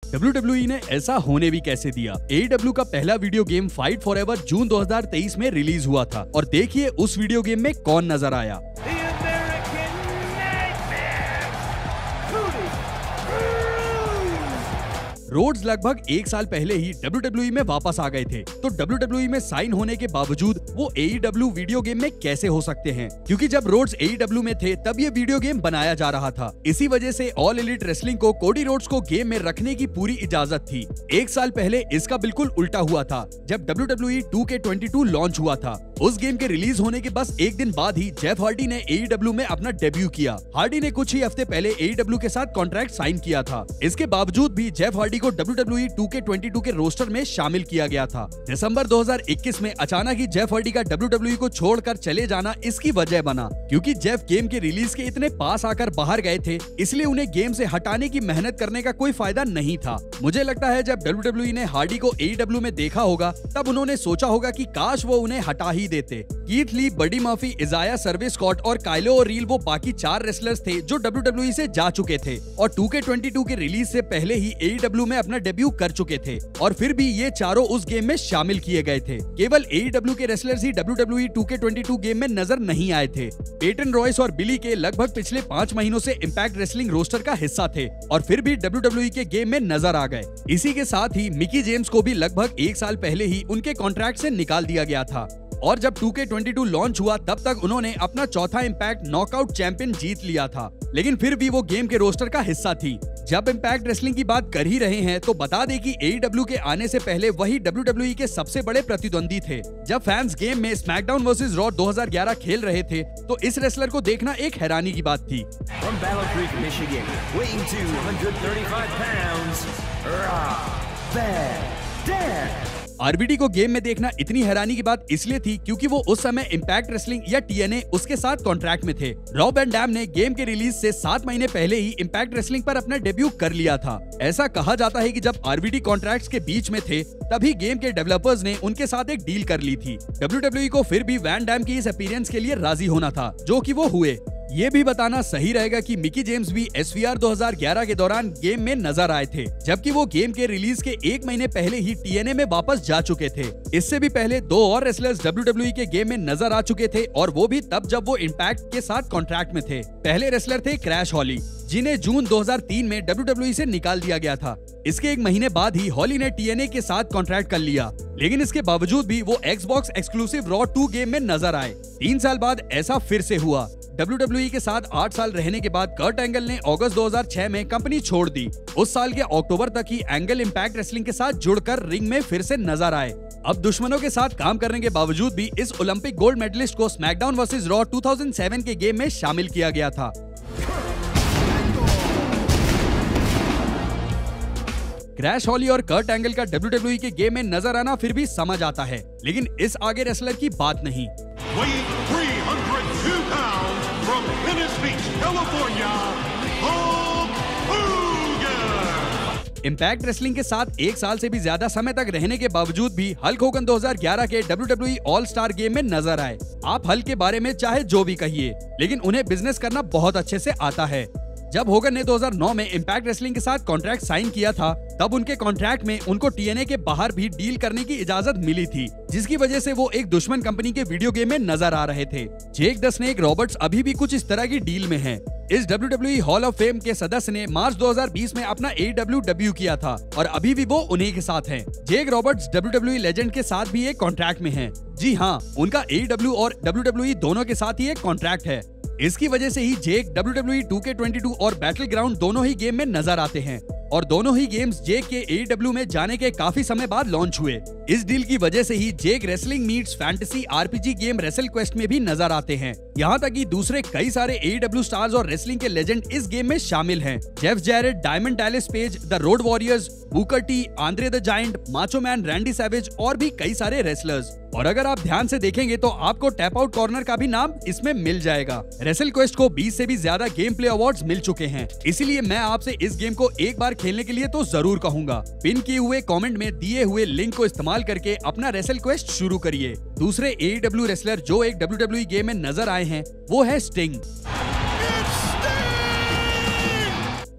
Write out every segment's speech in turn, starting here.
WWE ने ऐसा होने भी कैसे दिया। AEW का पहला वीडियो गेम फाइट फॉरएवर जून 2023 में रिलीज हुआ था और देखिए उस वीडियो गेम में कौन नजर आया। रोड्स लगभग एक साल पहले ही WWE में वापस आ गए थे, तो WWE में साइन होने के बावजूद वो AEW वीडियो गेम में कैसे हो सकते हैं, क्योंकि जब रोड्स AEW में थे तब ये वीडियो गेम बनाया जा रहा था। इसी वजह से ऑल एलीट रेसलिंग को कोडी रोड्स को गेम में रखने की पूरी इजाजत थी। एक साल पहले इसका बिल्कुल उल्टा हुआ था जब WWE 2K22 लॉन्च हुआ था। उस गेम के रिलीज होने के बस एक दिन बाद ही जेफ हार्डी ने AEW में अपना डेब्यू किया। हार्डी ने कुछ ही हफ्ते पहले AEW के साथ कॉन्ट्रैक्ट साइन किया था। इसके बावजूद भी जेफ हार्डी को WWE 2K22 के रोस्टर में शामिल किया गया था। दिसंबर 2021 में अचानक ही जेफ हार्डी का WWE को छोड़कर चले जाना इसकी वजह बना, क्योंकि जेफ गेम के रिलीज के इतने पास आकर बाहर गए थे, इसलिए उन्हें गेम से हटाने की मेहनत करने का कोई फायदा नहीं था। मुझे लगता है जब WWE ने हार्डी को AEW में देखा होगा तब उन्होंने सोचा होगा कि काश वो उन्हें हटा ही देते। Keith Lee, Buddy Murphy, Isaiah Swerve Scott और काइलो ओरील वो बाकी 4 रेसलर्स थे जो WWE से जा चुके थे और 2K22 के रिलीज से पहले ही AEW में अपना डेब्यू कर चुके थे, और फिर भी ये चारों उस गेम में शामिल किए गए थे। केवल AEW के रेसलर्स ही WWE 2K22 गेम में नजर नहीं आए थे। पेटन रॉयस और बिली के लगभग पिछले 5 महीनों से इम्पैक्ट रेसलिंग रोस्टर का हिस्सा थे और फिर भी WWE के गेम में नजर आ गए। इसी के साथ ही मिकी जेम्स को भी लगभग एक साल पहले ही उनके कॉन्ट्रैक्ट से निकाल दिया गया था और जब 2K22 लॉन्च हुआ तब तक उन्होंने अपना चौथा इम्पैक्ट नॉकआउट चैंपियन जीत लिया था, लेकिन फिर भी वो गेम के रोस्टर का हिस्सा थी। जब इम्पैक्ट रेसलिंग की बात कर ही रहे हैं तो बता दें कि AEW के आने से पहले वही WWE के सबसे बड़े प्रतिद्वंदी थे। जब फैंस गेम में स्मैकडाउन वर्सेस रॉ 2011 खेल रहे थे तो इस रेसलर को देखना एक हैरानी की बात थी। From Battle Creek, Michigan, weighing 235 pounds, Van Dam. RVD को गेम में देखना इतनी हैरानी की बात इसलिए थी क्योंकि वो उस समय इम्पैक्ट रेसलिंग या TNA उसके साथ कॉन्ट्रैक्ट में थे। रॉब वैन डैम ने गेम के रिलीज से 7 महीने पहले ही इम्पैक्ट रेसलिंग पर अपना डेब्यू कर लिया था। ऐसा कहा जाता है कि जब RVD कॉन्ट्रैक्ट्स के बीच में थे तभी गेम के डेवलपर्स ने उनके साथ एक डील कर ली थी। WWE को फिर भी वैन डैम की इस अपीयरेंस के लिए राजी होना था, जो कि वो हुए। ये भी बताना सही रहेगा कि मिकी जेम्स भी SVR 2011 के दौरान गेम में नजर आए थे, जबकि वो गेम के रिलीज के 1 महीने पहले ही TNA में वापस जा चुके थे। इससे भी पहले 2 और रेसलर्स WWE के गेम में नजर आ चुके थे और वो भी तब जब वो इम्पैक्ट के साथ कॉन्ट्रैक्ट में थे। पहले रेसलर थे क्रैश हॉली, जिन्हें जून 2003 में WWE से निकाल दिया गया था। इसके 1 महीने बाद ही हॉली ने TNA के साथ कॉन्ट्रैक्ट कर लिया, लेकिन इसके बावजूद भी वो Xbox एक्सक्लूसिव रॉ 2 गेम में नजर आए। 3 साल बाद ऐसा फिर से हुआ। WWE के साथ 8 साल रहने के बाद कर्ट एंगल ने अगस्त 2006 में कंपनी छोड़ दी। उस साल के अक्टूबर तक ही एंगल इम्पैक्ट रेसलिंग के साथ जुड़कर रिंग में फिर से नजर आए। अब दुश्मनों के साथ काम करने के बावजूद भी इस ओलंपिक गोल्ड मेडलिस्ट को स्मैकडाउन वर्सेस रॉ 2007 के गेम में शामिल किया गया था। क्रैश हॉली और कर्ट एंगल का WWE के गेम में नजर आना फिर भी समझ आता है, लेकिन इस आगे रेसलर की बात नहीं। From Venice Beach, California, Hulk Hogan. Impact wrestling के साथ 1 साल से भी ज्यादा समय तक रहने के बावजूद भी हल्क होगन 2011 के WWE ऑल स्टार गेम में नजर आए। आप हल्क के बारे में चाहे जो भी कहिए, लेकिन उन्हें बिजनेस करना बहुत अच्छे से आता है। जब होगन ने 2009 में इम्पैक्ट रेसलिंग के साथ कॉन्ट्रैक्ट साइन किया था तब उनके कॉन्ट्रैक्ट में उनको TNA के बाहर भी डील करने की इजाजत मिली थी, जिसकी वजह से वो एक दुश्मन कंपनी के वीडियो गेम में नजर आ रहे थे। जेक द स्नेक रॉबर्ट्स अभी भी कुछ इस तरह की डील में हैं। इस WWE हॉल ऑफ फेम के सदस्य ने मार्च 2020 में अपना AEW डेब्यू किया था और अभी भी वो उन्हीं के साथ हैं। जेक रॉबर्ट्स WWE लेजेंड के साथ भी एक कॉन्ट्रैक्ट में हैं। जी हाँ, उनका AEW और WWE दोनों के साथ ही एक कॉन्ट्रैक्ट है। इसकी वजह से ही जेक WWE 2K22 और बैटल ग्राउंड दोनों ही गेम में नजर आते हैं और दोनों ही गेम्स जेक के AEW में जाने के काफी समय बाद लॉन्च हुए। इस डील की वजह से ही Jake wrestling meets fantasy RPG game wrestle quest में भी नजर आते हैं। यहाँ तक कि दूसरे कई सारे AEW स्टार्स और रेसलिंग के लेजेंड इस गेम में शामिल हैं। Jeff Jarrett, diamond Dallas page, the road warriors, Booker T, Andre the giant, macho man Randy savage और भी कई सारे रेसलर्स। और अगर आप ध्यान से देखेंगे तो आपको टैप आउट कॉर्नर का भी नाम इसमें मिल जाएगा। रेसल क्वेस्ट को 20 से भी ज्यादा गेम प्ले अवार्ड्स मिल चुके हैं, इसीलिए मैं आपसे इस गेम को एक बार खेलने के लिए तो जरूर कहूंगा। पिन किए हुए कमेंट में दिए हुए लिंक को इस्तेमाल करके अपना रेसल क्वेस्ट शुरू करिए। दूसरे AEW रेसलर जो एक WWE गेम में नजर आए हैं वो है स्टिंग।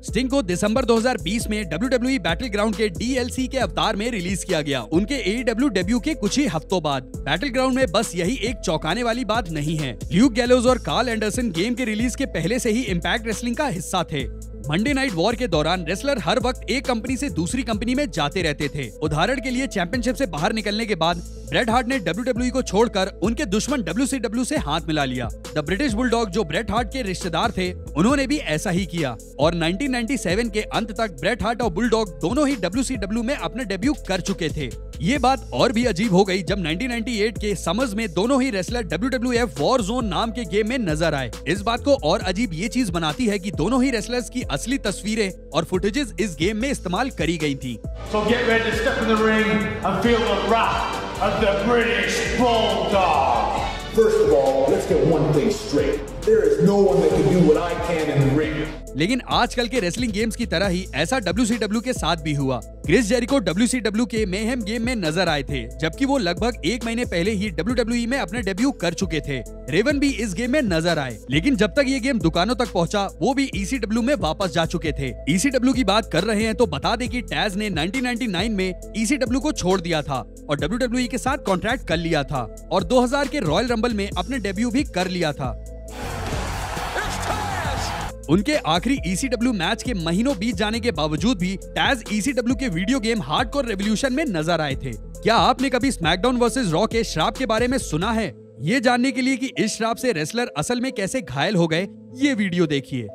स्टिंग को दिसंबर 2020 में WWE बैटलग्राउंड के DLC के अवतार में रिलीज किया गया, उनके AEW डेब्यू के कुछ ही हफ्तों बाद। बैटलग्राउंड में बस यही एक चौंकाने वाली बात नहीं है। ल्यूक गैलोज और कार्ल एंडरसन गेम के रिलीज के पहले से ही इम्पैक्ट रेसलिंग का हिस्सा थे। मंडे नाइट वॉर के दौरान रेसलर हर वक्त एक कंपनी से दूसरी कंपनी में जाते रहते थे। उदाहरण के लिए चैंपियनशिप से बाहर निकलने के बाद ब्रेट हार्ट ने WWE को छोड़कर उनके दुश्मन WCW से हाथ मिला लिया। द ब्रिटिश बुलडॉग जो ब्रेट हार्ट के रिश्तेदार थे, उन्होंने भी ऐसा ही किया और 1997 के अंत तक ब्रेट हार्ट और बुलडॉग दोनों ही WCW में अपने डेब्यू कर चुके थे। ये बात और भी अजीब हो गई जब 1998 के समर्स में दोनों ही रेसलर WWF वॉर जोन नाम के गेम में नजर आए। इस बात को और अजीब ये चीज बनाती है कि दोनों ही रेसलर्स की असली तस्वीरें और फुटेजेस इस गेम में इस्तेमाल करी गई थी। So get ready to step in the ring and feel the wrath of the British Bulldog. First of all, let's get one thing straight. There is no one that can do what I can in the ring. लेकिन आजकल के wrestling games की तरह ही ऐसा WCW के साथ भी हुआ। क्रिस जेरिको WCW के मेहम गेम में नजर आए थे, जबकि वो लगभग 1 महीने पहले ही WWE में अपने डेब्यू कर चुके थे। रेवन भी इस गेम में नजर आए, लेकिन जब तक ये गेम दुकानों तक पहुंचा, वो भी ECW में वापस जा चुके थे। ECW की बात कर रहे हैं तो बता दें कि टैज ने 1999 में ECW को छोड़ दिया था और WWE के साथ कॉन्ट्रैक्ट कर लिया था और 2000 के रॉयल रंबल में अपने डेब्यू भी कर लिया था। उनके आखिरी ECW मैच के महीनों बीत जाने के बावजूद भी टैज ECW के वीडियो गेम हार्डकोर रेवोल्यूशन में नजर आए थे। क्या आपने कभी स्मैकडाउन वर्सेस रॉ के श्राप के बारे में सुना है? ये जानने के लिए कि इस श्राप से रेसलर असल में कैसे घायल हो गए, ये वीडियो देखिए।